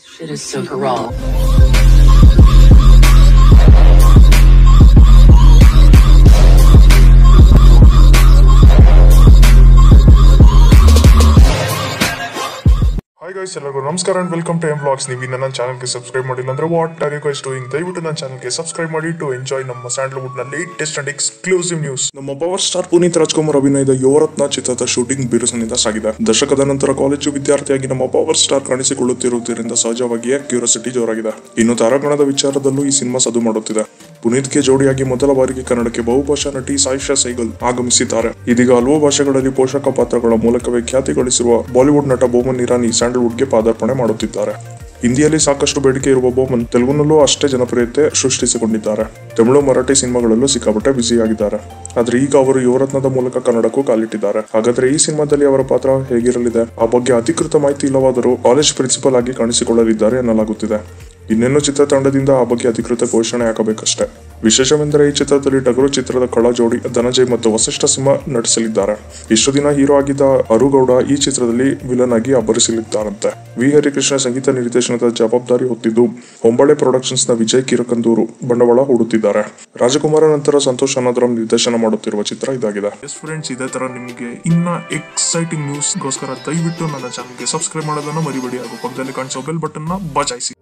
Shit is super raw. Hi guys, ಎಲ್ಲರಿಗೂ ನಮಸ್ಕಾರ and welcome to M Vlogs. ನೀವು ನನ್ನ ಚಾನಲ್ಗೆ ಸಬ್ಸ್ಕ್ರೈಬ್ ಮಾಡಿಲ್ಲ ಅಂದ್ರೆ what are you guys doing? ದಯವಿಟ್ಟು ನನ್ನ ಚಾನಲ್ಗೆ ಸಬ್ಸ್ಕ್ರೈಬ್ ಮಾಡಿ ಟು ಎಂಜಾಯ್ ನಮ್ಮ ಸ್ಯಾಂಡಲ್ವುಡ್ ನ ಲೇಟೆಸ್ಟ್ ಅಂಡ್ ಎಕ್ಸ್ಕ್ಲೂಸಿವ್ ನ್ಯೂಸ್. ನಮ್ಮ ಪವರ್ ಸ್ಟಾರ್ ಪುನೀತ್ ರಾಜ್ಕುಮಾರ್ ಅಭಿನಯದ ಯುವರತ್ನ ಚಿತ್ರದ ಶೂಟಿಂಗ್ ಬಿರುಸಿನಿಂದ ಸಾಗಿದೆ. ದಶಕದ ನಂತರ ಕಾಲೇಜು ವಿದ್ಯಾರ್ಥಿಯಾಗಿ ನಮ್ಮ ಪವರ್ ಸ್ಟಾರ್ ಕಾಣಿಸಿಕೊಳ್ಳುತ್ತಿರುವುದರಿಂದ ಸಹಜವಾಗಿಯೇ ಕ್ಯೂರಿಯಾಸಿಟಿ ಜೋರಾಗಿದೆ. ಇನ್ನು ತಾರಾಗಣದ ವಿಚಾರದಲ್ಲೂ ಈ ಸಿನಿಮಾ ಸದ್ದು ಮಾಡುತ್ತಿದೆ. ಪುನೀತ್ಗೆ ಜೋಡಿಯಾಗಿ ಮೊದಲ ಬಾರಿಗೆ ಕನ್ನಡಕ್ಕೆ ಬಹುಭಾಷಾ ನಟಿ ಸಾಯಿಷಾ ಸೈಗಲ್ ಆಗಮಿಸಿದ್ದಾರೆ. ಇದೀಗ ಹಲವು ಭಾಷೆಗಳಲ್ಲಿ ಪೋಷಕ ಪಾತ್ರಗಳ ಮೂಲಕವೇ ಖ್ಯಾತಿ ಗಳಿಸಿರುವ ಬಾಲಿವುಡ್ ನಟ ಬೋಮನ್ ಇರಾನಿ ಸ್ಯಾಂಡಲ್ವುಡ್ಗೆ ಪಾದಾರ್ಪಣೆ ಮಾಡುತ್ತಿದ್ದಾರೆ. ಹಿಂದಿಯಲ್ಲಿ ಸಾಕಷ್ಟು ಬೇಡಿಕೆ ಇರುವ ಬೋಮನ್ ತೆಲುಗಿನಲ್ಲೂ ಅಷ್ಟೇ ಜನಪ್ರಿಯತೆ ಸೃಷ್ಟಿಸಿಕೊಂಡಿದ್ದಾರೆ. ತಮಿಳು, ಮರಾಠಿ ಸಿನಿಮಾಗಳಲ್ಲೂ ಸಿಕ್ಕಾಪಟ್ಟೆ ಬ್ಯುಸಿಯಾಗಿದ್ದಾರೆ. ಆದ್ರೆ ಈಗ ಅವರು ಯುವರತ್ನದ ಮೂಲಕ ಕನ್ನಡಕ್ಕೂ ಕಾಲಿಟ್ಟಿದ್ದಾರೆ. ಹಾಗಾದ್ರೆ ಈ ಸಿನಿಮಾದಲ್ಲಿ ಅವರ ಪಾತ್ರ ಹೇಗಿರಲಿದೆ? ಆ ಬಗ್ಗೆ ಅಧಿಕೃತ ಮಾಹಿತಿ ಇಲ್ಲವಾದರೂ ಕಾಲೇಜ್ ಪ್ರಿನ್ಸಿಪಲ್ ಆಗಿ ಕಾಣಿಸಿಕೊಳ್ಳಲಿದ್ದಾರೆ ಎನ್ನಲಾಗುತ್ತಿದೆ. ಇನ್ನೇನು ಚಿತ್ರತಂಡದಿಂದ ಆ ಬಗ್ಗೆ ಅಧಿಕೃತ ಘೋಷಣೆ ಆಗಬೇಕಷ್ಟೇ. ವಿಶೇಷವೆಂದರೆ ಈ ಚಿತ್ರದಲ್ಲಿ ಟಗರು ಚಿತ್ರದ ಕಳ ಜೋಡಿ ಧನಂಜಯ್ ಮತ್ತು ವಸಿಷ್ಠ ಸಿಂಹ ನಟಿಸಲಿದ್ದಾರೆ. ಇಷ್ಟು ದಿನ ಹೀರೋ ಆಗಿದ್ದ ಅರುಗೌಡ ಈ ಚಿತ್ರದಲ್ಲಿ ವಿಲನ್ ಆಗಿ ಅಬ್ಬರಿಸಲಿದ್ದಾರಂತೆ. ವಿ ಹರಿಕೃಷ್ಣ ಸಂಗೀತ ನಿರ್ದೇಶನದ ಜವಾಬ್ದಾರಿ ಹೊತ್ತಿದ್ದು ಹೊಂಬಳೆ ಪ್ರೊಡಕ್ಷನ್ಸ್ ನ ವಿಜಯ್ ಕಿರಕಂದೂರು ಬಂಡವಾಳ ಹೂಡುತ್ತಿದ್ದಾರೆ. ರಾಜಕುಮಾರ ನಂತರ ಸಂತೋಷ್ ಅನಾದ್ರಂ ನಿರ್ದೇಶನ ಮಾಡುತ್ತಿರುವ ಚಿತ್ರ ಇದಾಗಿದೆ. ಎಸ್ ಫ್ರೆಂಡ್ಸ್, ಇದೇ ತರ ನಿಮಗೆ ಇನ್ನ ಎಕ್ಸೈಟಿಂಗ್ ನ್ಯೂಸ್ ಗೋಸ್ಕರ ದಯವಿಟ್ಟು ನನ್ನ ಚಾನಲ್ಗೆ ಸಬ್ಸ್ಕ್ರೈಬ್ ಮಾಡೋದನ್ನ ಮರಿಬೇಡಿ ಹಾಗೂ ಪಕ್ಕದಲ್ಲಿ ಕಾಣಿಸೋ ಬೆಲ್ ಬಟನ್ ನ ಬಜಾಯಿಸಿ.